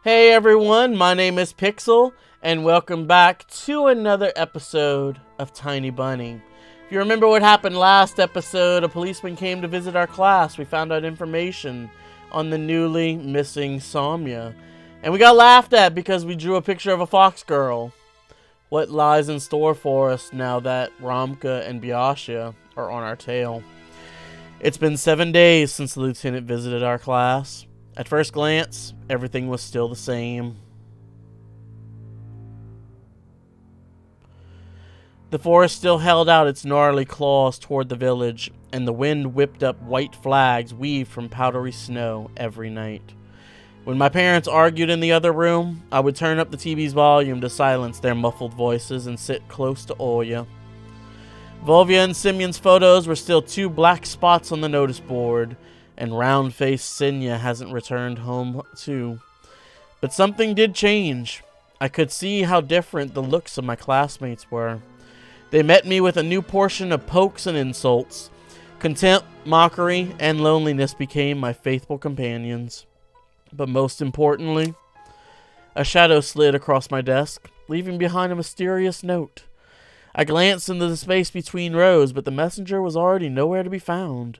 Hey everyone, my name is Pixel, and welcome back to another episode of Tiny Bunny. If you remember what happened last episode, a policeman came to visit our class. We found out information on the newly missing Soumya, and we got laughed at because we drew a picture of a fox girl. What lies in store for us now that Ramka and Biasha are on our tail? It's been 7 days since the lieutenant visited our class. At first glance, everything was still the same. The forest still held out its gnarly claws toward the village, and the wind whipped up white flags weaved from powdery snow every night. When my parents argued in the other room, I would turn up the TV's volume to silence their muffled voices and sit close to Oya. Volvia and Simeon's photos were still 2 black spots on the notice board, and round-faced Senya hasn't returned home too. But something did change. I could see how different the looks of my classmates were. They met me with a new portion of pokes and insults. Contempt, mockery, and loneliness became my faithful companions. But most importantly, a shadow slid across my desk, leaving behind a mysterious note. I glanced into the space between rows, but the messenger was already nowhere to be found.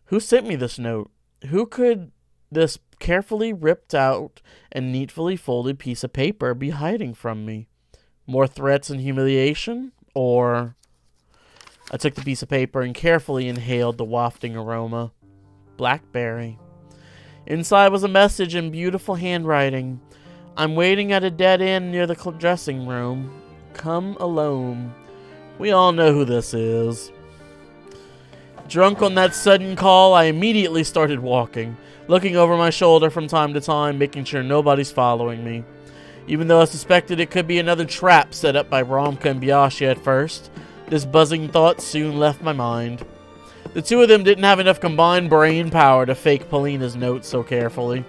Who sent me this note? Who could this carefully ripped out and neatly folded piece of paper be hiding from me? More threats and humiliation? Or... I took the piece of paper and carefully inhaled the wafting aroma. Blackberry. Inside was a message in beautiful handwriting. I'm waiting at a dead end near the dressing room. Come alone. We all know who this is. Drunk on that sudden call, I immediately started walking, looking over my shoulder from time to time, making sure nobody's following me. Even though I suspected it could be another trap set up by Ramka and Biasha at first, this buzzing thought soon left my mind. The two of them didn't have enough combined brain power to fake Polina's note so carefully.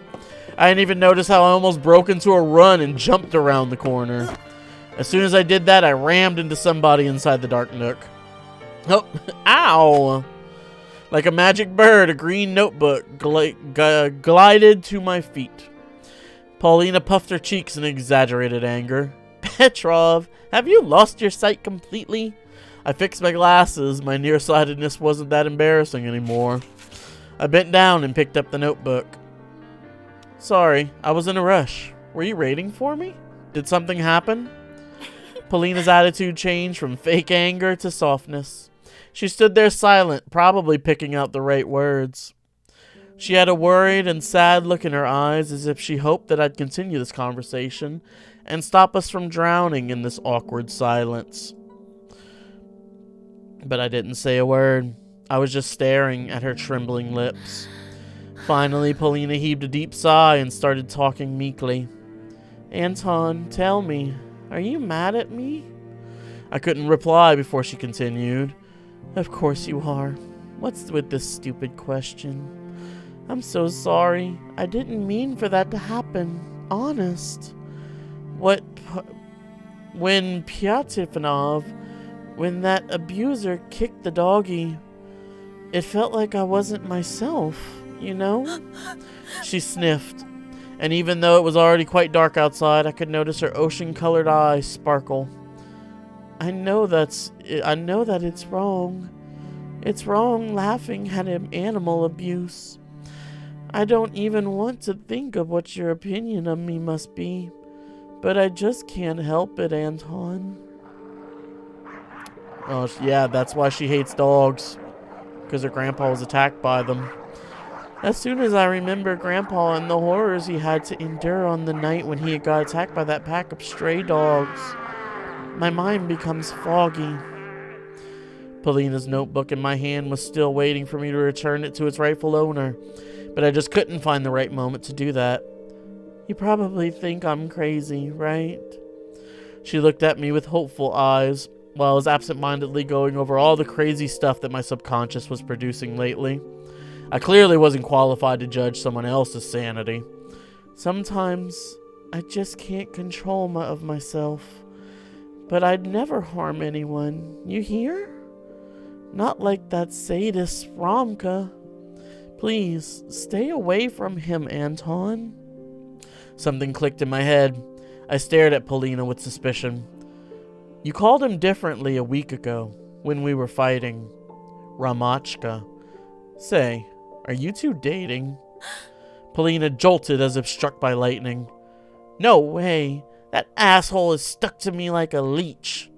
I didn't even notice how I almost broke into a run and jumped around the corner. As soon as I did that, I rammed into somebody inside the dark nook. Oh, ow! Like a magic bird, a green notebook glided to my feet. Polina puffed her cheeks in exaggerated anger. Petrov, have you lost your sight completely? I fixed my glasses. My nearsightedness wasn't that embarrassing anymore. I bent down and picked up the notebook. Sorry, I was in a rush. Were you waiting for me? Did something happen? Polina's attitude changed from fake anger to softness. She stood there silent, probably picking out the right words. She had a worried and sad look in her eyes, as if she hoped that I'd continue this conversation and stop us from drowning in this awkward silence. But I didn't say a word. I was just staring at her trembling lips. Finally, Polina heaved a deep sigh and started talking meekly. Anton, tell me, are you mad at me? I couldn't reply before she continued. Of course you are. What's with this stupid question? I'm so sorry. I didn't mean for that to happen. Honest. When Pyatifnov, when that abuser kicked the doggy, it felt like I wasn't myself, you know? She sniffed, and even though it was already quite dark outside, I could notice her ocean-colored eyes sparkle. I know that it's wrong. It's wrong laughing at animal abuse. I don't even want to think of what your opinion of me must be, but I just can't help it, Anton. Oh, yeah, that's why she hates dogs, because her grandpa was attacked by them. As soon as I remember Grandpa and the horrors he had to endure on the night when he got attacked by that pack of stray dogs, my mind becomes foggy. Polina's notebook in my hand was still waiting for me to return it to its rightful owner, but I just couldn't find the right moment to do that. You probably think I'm crazy, right? She looked at me with hopeful eyes, while I was absent-mindedly going over all the crazy stuff that my subconscious was producing lately. I clearly wasn't qualified to judge someone else's sanity. Sometimes I just can't control myself. But I'd never harm anyone. You hear? Not like that sadist Ramka. Please, stay away from him, Anton. Something clicked in my head. I stared at Polina with suspicion. You called him differently a week ago, when we were fighting. Ramachka. Say, are you two dating? Polina jolted as if struck by lightning. No way. That asshole is stuck to me like a leech.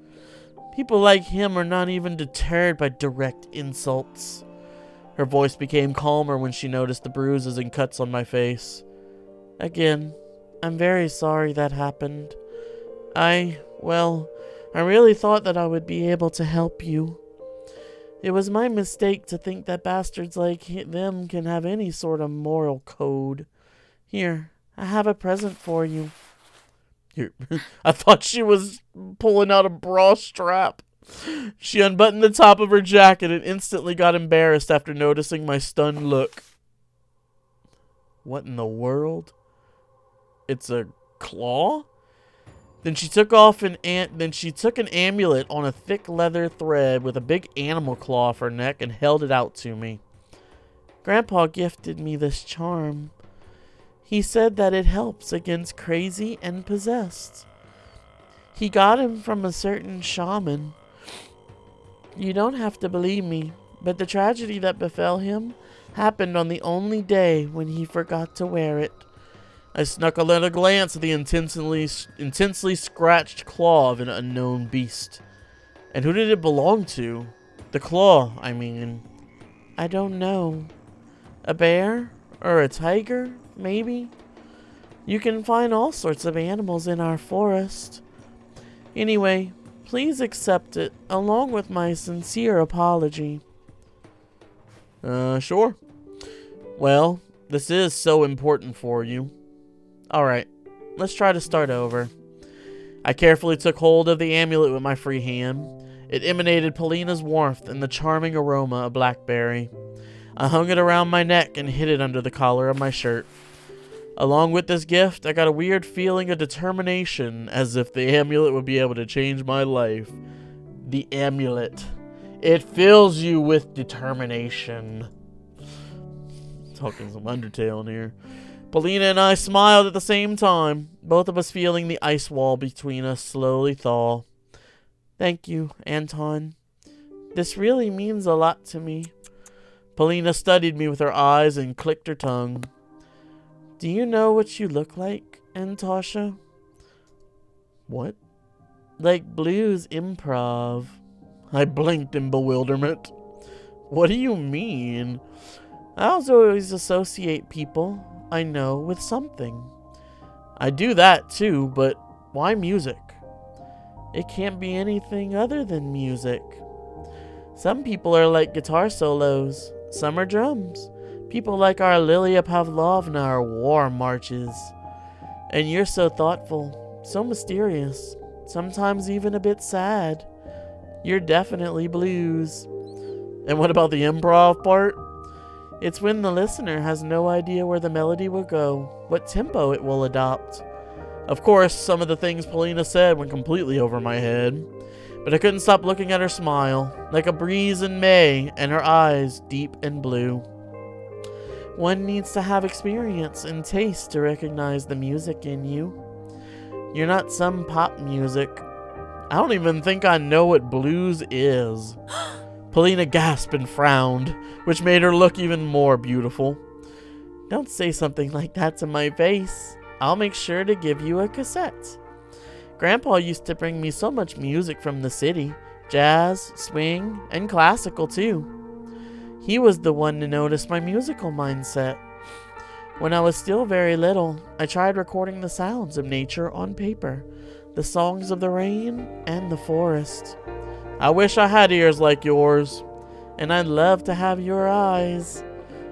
People like him are not even deterred by direct insults. Her voice became calmer when she noticed the bruises and cuts on my face. Again, I'm very sorry that happened. I really thought that I would be able to help you. It was my mistake to think that bastards like them can have any sort of moral code. Here, I have a present for you. Here. I thought she was pulling out a bra strap. She unbuttoned the top of her jacket and instantly got embarrassed after noticing my stunned look. What in the world? It's a claw? Then she took an amulet on a thick leather thread with a big animal claw off her neck and held it out to me. Grandpa gifted me this charm. He said that it helps against crazy and possessed. He got him from a certain shaman. You don't have to believe me, but the tragedy that befell him happened on the only day when he forgot to wear it. I snuck a little glance at the intensely scratched claw of an unknown beast. And who did it belong to? The claw, I mean. I don't know. A bear? Or a tiger, maybe? You can find all sorts of animals in our forest. Anyway, please accept it, along with my sincere apology. Sure. Well, this is so important for you. Alright, let's try to start over. I carefully took hold of the amulet with my free hand. It emanated Polina's warmth and the charming aroma of blackberry. I hung it around my neck and hid it under the collar of my shirt. Along with this gift, I got a weird feeling of determination, as if the amulet would be able to change my life. The amulet. It fills you with determination. Talking some Undertale in here. Polina and I smiled at the same time, both of us feeling the ice wall between us slowly thaw. Thank you, Anton. This really means a lot to me. Polina studied me with her eyes and clicked her tongue. Do you know what you look like, Antasha? What? Like Blues Improv. I blinked in bewilderment. What do you mean? I also always associate people I know with something. I do that too, but why music? It can't be anything other than music. Some people are like guitar solos, some are drums. People like our Lilia Pavlovna are war marches. And you're so thoughtful, so mysterious, sometimes even a bit sad. You're definitely blues. And what about the improv part? It's when the listener has no idea where the melody will go, what tempo it will adopt. Of course, some of the things Polina said went completely over my head, but I couldn't stop looking at her smile, like a breeze in May, and her eyes deep and blue. One needs to have experience and taste to recognize the music in you. You're not some pop music. I don't even think I know what blues is. Polina gasped and frowned, which made her look even more beautiful. Don't say something like that to my face. I'll make sure to give you a cassette. Grandpa used to bring me so much music from the city. Jazz, swing, and classical too. He was the one to notice my musical mindset. When I was still very little, I tried recording the sounds of nature on paper, the songs of the rain and the forest. I wish I had ears like yours, and I'd love to have your eyes.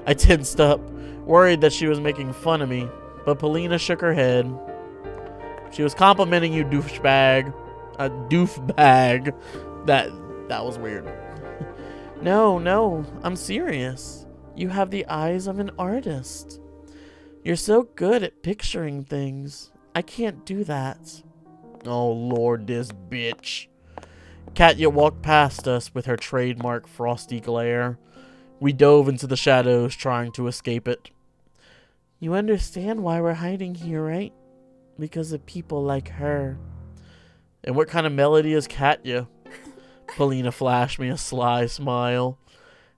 I tensed up, worried that she was making fun of me, but Polina shook her head. She was complimenting you, douchebag. A doofbag. That was weird. No, I'm serious. You have the eyes of an artist. You're so good at picturing things. I can't do that. Oh, Lord, this bitch. Katya walked past us with her trademark frosty glare. We dove into the shadows, trying to escape it. You understand why we're hiding here, right? Because of people like her. And what kind of melody is Katya? Polina flashed me a sly smile.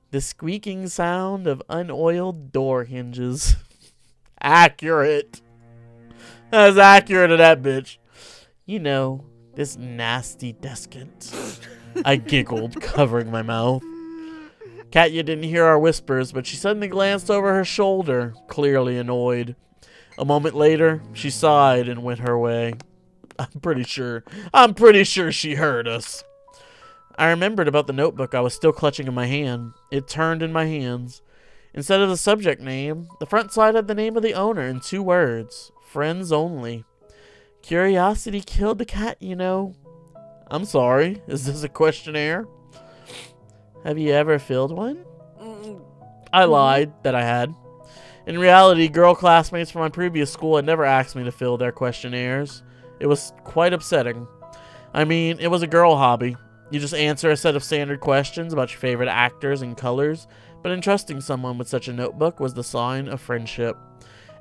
The squeaking sound of unoiled door hinges. Accurate. As accurate to that bitch. You know, this nasty deskant. I giggled, covering my mouth. Katya didn't hear our whispers, but she suddenly glanced over her shoulder, clearly annoyed. A moment later, she sighed and went her way. I'm pretty sure she heard us. I remembered about the notebook I was still clutching in my hand. It turned in my hands. Instead of the subject name, the front side had the name of the owner in 2 words. Friends only. Curiosity killed the cat, you know. I'm sorry. Is this a questionnaire? Have you ever filled one? I lied that I had. In reality, girl classmates from my previous school had never asked me to fill their questionnaires. It was quite upsetting. I mean, it was a girl hobby. You just answer a set of standard questions about your favorite actors and colors, but entrusting someone with such a notebook was the sign of friendship.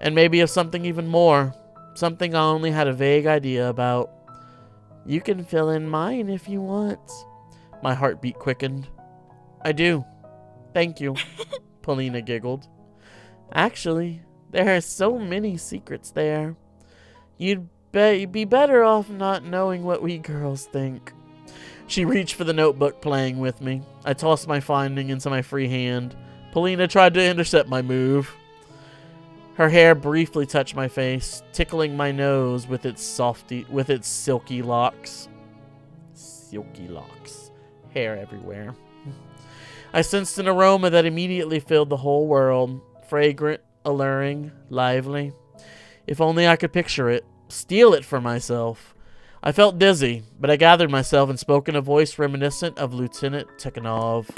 And maybe of something even more. Something I only had a vague idea about. You can fill in mine if you want. My heartbeat quickened. I do. Thank you. Polina giggled. Actually, there are so many secrets there. You'd be better off not knowing what we girls think. She reached for the notebook, playing with me. I tossed my finding into my free hand. Polina tried to intercept my move. Her hair briefly touched my face, tickling my nose with its silky locks. Silky locks. Hair everywhere. I sensed an aroma that immediately filled the whole world. Fragrant, alluring, lively. If only I could picture it. Steal it for myself. I felt dizzy, but I gathered myself and spoke in a voice reminiscent of Lieutenant Tikhonov.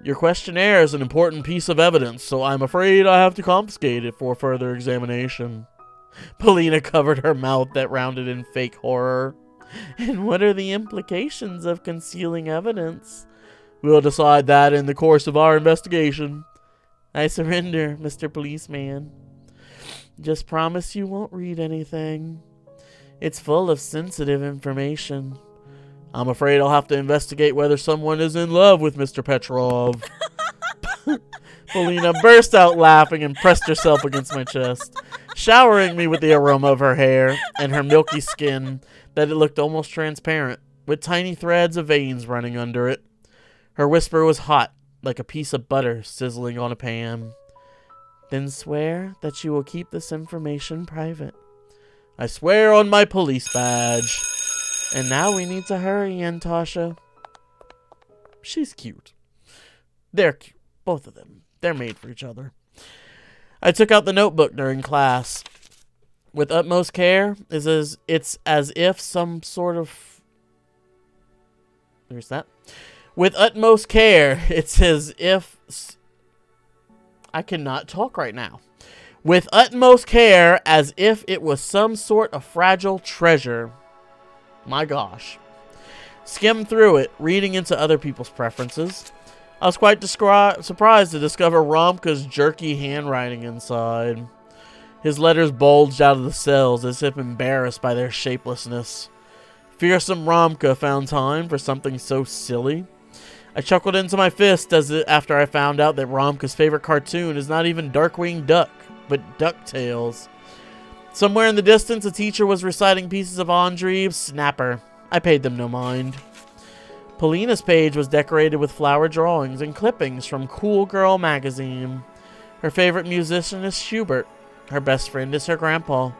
Your questionnaire is an important piece of evidence, so I'm afraid I have to confiscate it for further examination. Polina covered her mouth that rounded in fake horror. And what are the implications of concealing evidence? We'll decide that in the course of our investigation. I surrender, Mr. Policeman. Just promise you won't read anything. It's full of sensitive information. I'm afraid I'll have to investigate whether someone is in love with Mr. Petrov. Polina burst out laughing and pressed herself against my chest, showering me with the aroma of her hair and her milky skin that it looked almost transparent, with tiny threads of veins running under it. Her whisper was hot, like a piece of butter sizzling on a pan. Then swear that you will keep this information private. I swear on my police badge. And now we need to hurry, Antasha. She's cute. They're cute. Both of them. They're made for each other. I took out the notebook during class. With utmost care, it's as if some sort of... There's that. With utmost care, it's as if... I cannot talk right now. With utmost care, as if it was some sort of fragile treasure. My gosh. Skimmed through it, reading into other people's preferences. I was quite surprised to discover Romka's jerky handwriting inside. His letters bulged out of the cells as if embarrassed by their shapelessness. Fearsome Romka found time for something so silly. I chuckled into my fist after I found out that Romka's favorite cartoon is not even Darkwing Duck, but DuckTales. Somewhere in the distance, a teacher was reciting pieces of Andreev's Snapper. I paid them no mind. Polina's page was decorated with flower drawings and clippings from Cool Girl magazine. Her favorite musician is Schubert. Her best friend is her grandpa.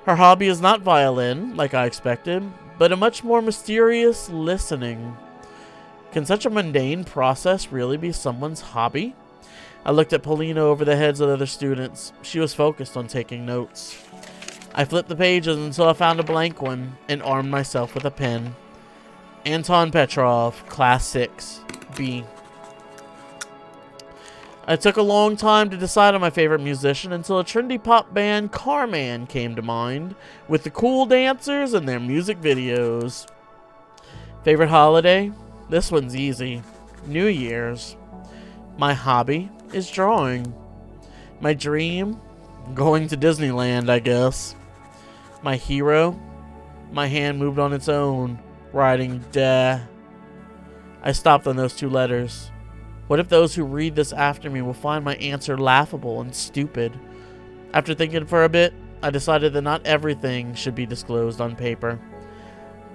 Her hobby is not violin, like I expected, but a much more mysterious listening. Can such a mundane process really be someone's hobby? I looked at Polina over the heads of the other students. She was focused on taking notes. I flipped the pages until I found a blank one and armed myself with a pen. Anton Petrov, Class 6, B. I took a long time to decide on my favorite musician until a trendy pop band, Carman, came to mind, with the cool dancers and their music videos. Favorite holiday? This one's easy. New Year's. My hobby is drawing. My dream? Going to Disneyland, I guess. My hero? My hand moved on its own, writing "da." I stopped on those 2 letters. What if those who read this after me will find my answer laughable and stupid? After thinking for a bit, I decided that not everything should be disclosed on paper.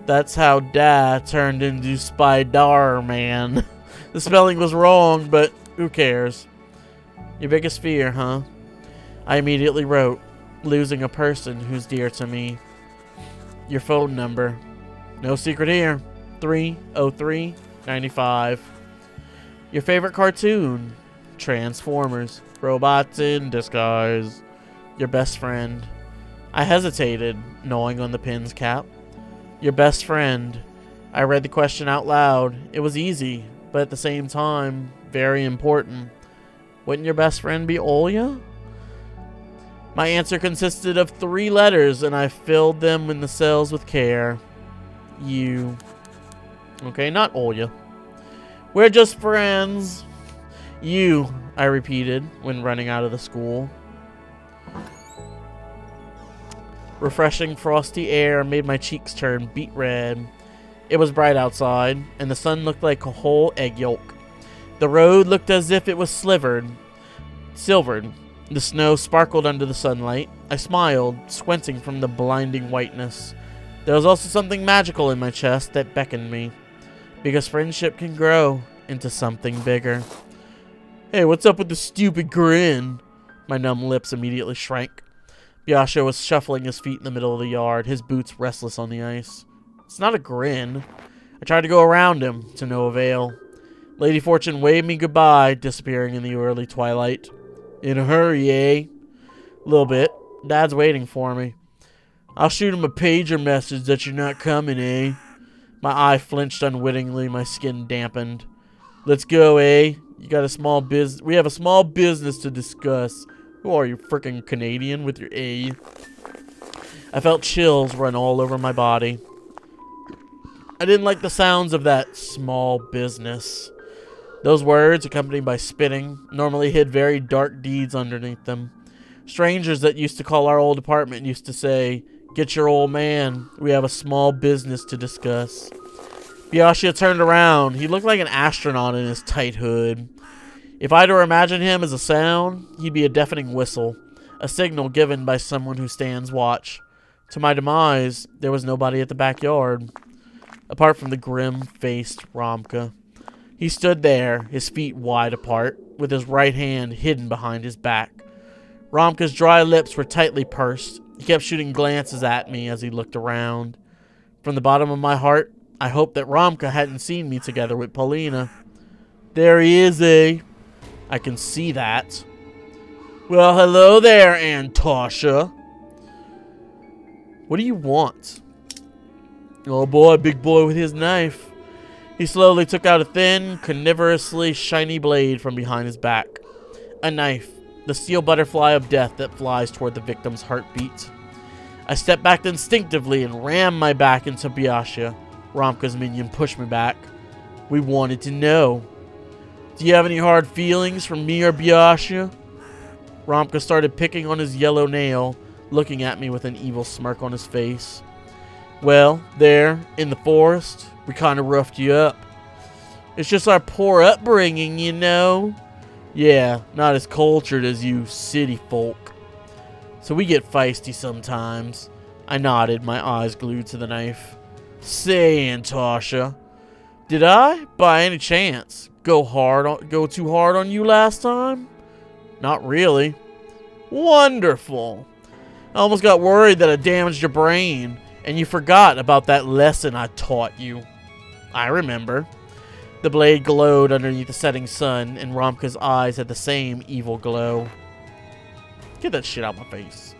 That's how "da" turned into Spider-Man. The spelling was wrong, but who cares? Your biggest fear, huh? I immediately wrote, losing a person who's dear to me. Your phone number. No secret here. 303-95. Your favorite cartoon. Transformers. Robots in disguise. Your best friend. I hesitated, gnawing on the pin's cap. Your best friend. I read the question out loud. It was easy, but at the same time, very important. Wouldn't your best friend be Olya? My answer consisted of 3 letters, and I filled them in the cells with care. You. Okay, not Olya. We're just friends. You, I repeated when running out of the school. Refreshing frosty air made my cheeks turn beet red. It was bright outside, and the sun looked like a whole egg yolk. The road looked as if it was silvered. The snow sparkled under the sunlight. I smiled, squinting from the blinding whiteness. There was also something magical in my chest that beckoned me, because friendship can grow into something bigger. Hey, what's up with the stupid grin? My numb lips immediately shrank. Biasha was shuffling his feet in the middle of the yard, his boots restless on the ice. It's not a grin. I tried to go around him, to no avail. Lady Fortune waved me goodbye, disappearing in the early twilight. In a hurry, eh? A little bit. Dad's waiting for me. I'll shoot him a pager message that you're not coming, eh? My eye flinched unwittingly, my skin dampened. Let's go, eh? We have a small business to discuss. Who are you, frickin' Canadian with your A? I felt chills run all over my body. I didn't like the sounds of that small business. Those words, accompanied by spitting, normally hid very dark deeds underneath them. Strangers that used to call our old apartment used to say, "Get your old man. We have a small business to discuss." Biasha turned around. He looked like an astronaut in his tight hood. If I were to imagine him as a sound, he'd be a deafening whistle, a signal given by someone who stands watch. To my demise, there was nobody at the backyard, apart from the grim-faced Romka. He stood there, his feet wide apart, with his right hand hidden behind his back. Romka's dry lips were tightly pursed. He kept shooting glances at me as he looked around. From the bottom of my heart, I hoped that Romka hadn't seen me together with Polina. There he is, eh? I can see that. Well, hello there, Antasha. What do you want? Oh boy, big boy with his knife. He slowly took out a thin, carnivorously shiny blade from behind his back. A knife, the steel butterfly of death that flies toward the victim's heartbeat. I stepped back instinctively and rammed my back into Biasha. Romka's minion pushed me back. We wanted to know. Do you have any hard feelings for me or Biasha? Romka started picking on his yellow nail, looking at me with an evil smirk on his face. Well, there, in the forest, we kind of roughed you up. It's just our poor upbringing, you know. Yeah, not as cultured as you city folk. So we get feisty sometimes. I nodded, my eyes glued to the knife. Say, Antasha, did I, by any chance, go too hard on you last time? Not really. Wonderful. I almost got worried that I damaged your brain, and you forgot about that lesson I taught you. I remember. The blade glowed underneath the setting sun, and Romka's eyes had the same evil glow. Get that shit out of my face.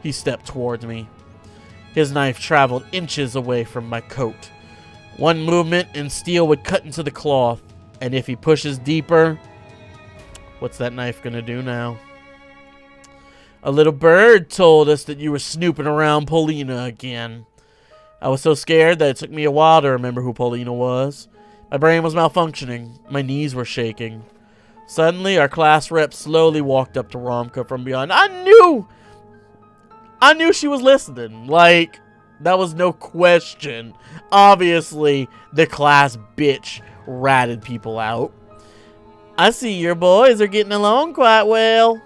He stepped towards me. His knife traveled inches away from my coat. One movement and steel would cut into the cloth, and if he pushes deeper, what's that knife gonna do now? A little bird told us that you were snooping around Polina again. I was so scared that it took me a while to remember who Polina was. My brain was malfunctioning. My knees were shaking. Suddenly, our class rep slowly walked up to Romka from behind. I knew I knew she was listening. Like, that was no question. Obviously, the class bitch ratted people out. I see your boys are getting along quite well.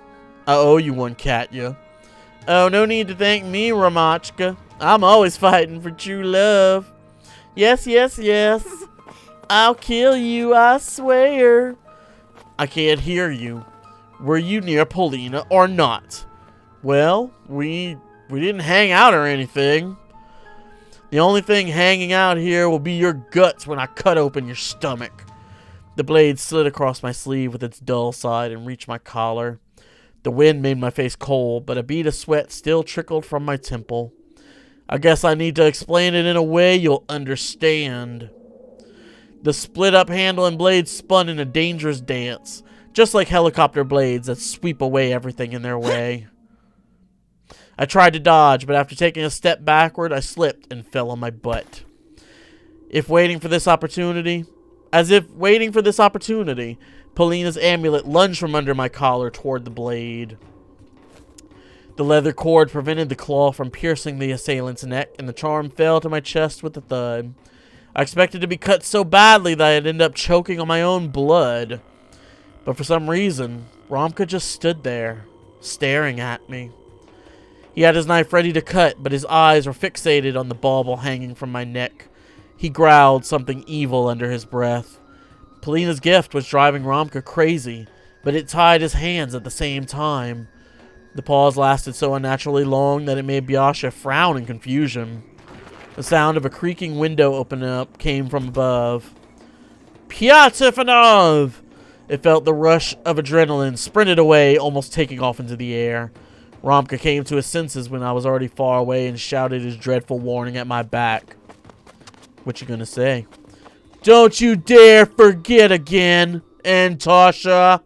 I owe you one, Katya. Oh, no need to thank me, Ramachka. I'm always fighting for true love. Yes, yes, yes. I'll kill you, I swear. I can't hear you. Were you near Polina or not? Well, we didn't hang out or anything. The only thing hanging out here will be your guts when I cut open your stomach. The blade slid across my sleeve with its dull side and reached my collar. The wind made my face cold, but a bead of sweat still trickled from my temple. I guess I need to explain it in a way you'll understand. The split-up handle and blade spun in a dangerous dance, just like helicopter blades that sweep away everything in their way. I tried to dodge, but after taking a step backward, I slipped and fell on my butt. As if waiting for this opportunity, Polina's amulet lunged from under my collar toward the blade. The leather cord prevented the claw from piercing the assailant's neck, and the charm fell to my chest with a thud. I expected to be cut so badly that I'd end up choking on my own blood. But for some reason, Ramka just stood there, staring at me. He had his knife ready to cut, but his eyes were fixated on the bauble hanging from my neck. He growled something evil under his breath. Polina's gift was driving Ramka crazy, but it tied his hands at the same time. The pause lasted so unnaturally long that it made Byasha frown in confusion. The sound of a creaking window opening up came from above. Pyatifanov! It felt the rush of adrenaline, sprinted away, almost taking off into the air. Ramka came to his senses when I was already far away and shouted his dreadful warning at my back. What you gonna say? Don't you dare forget again, Antasha!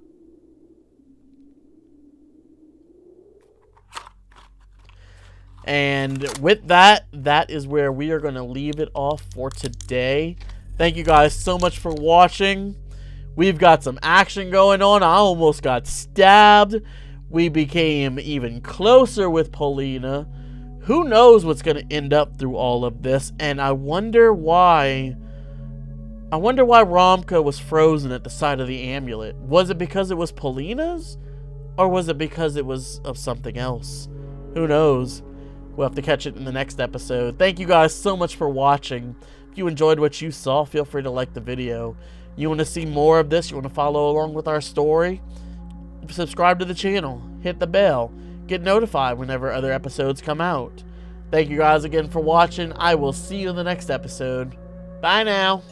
And with that, that is where we are going to leave it off for today. Thank you guys so much for watching. We've got some action going on. I almost got stabbed. We became even closer with Polina. Who knows what's going to end up through all of this? And I wonder why Ramka was frozen at the side of the amulet. Was it because it was Polina's? Or was it because it was of something else? Who knows? We'll have to catch it in the next episode. Thank you guys so much for watching. If you enjoyed what you saw, feel free to like the video. You want to see more of this? You want to follow along with our story? Subscribe to the channel. Hit the bell. Get notified whenever other episodes come out. Thank you guys again for watching. I will see you in the next episode. Bye now.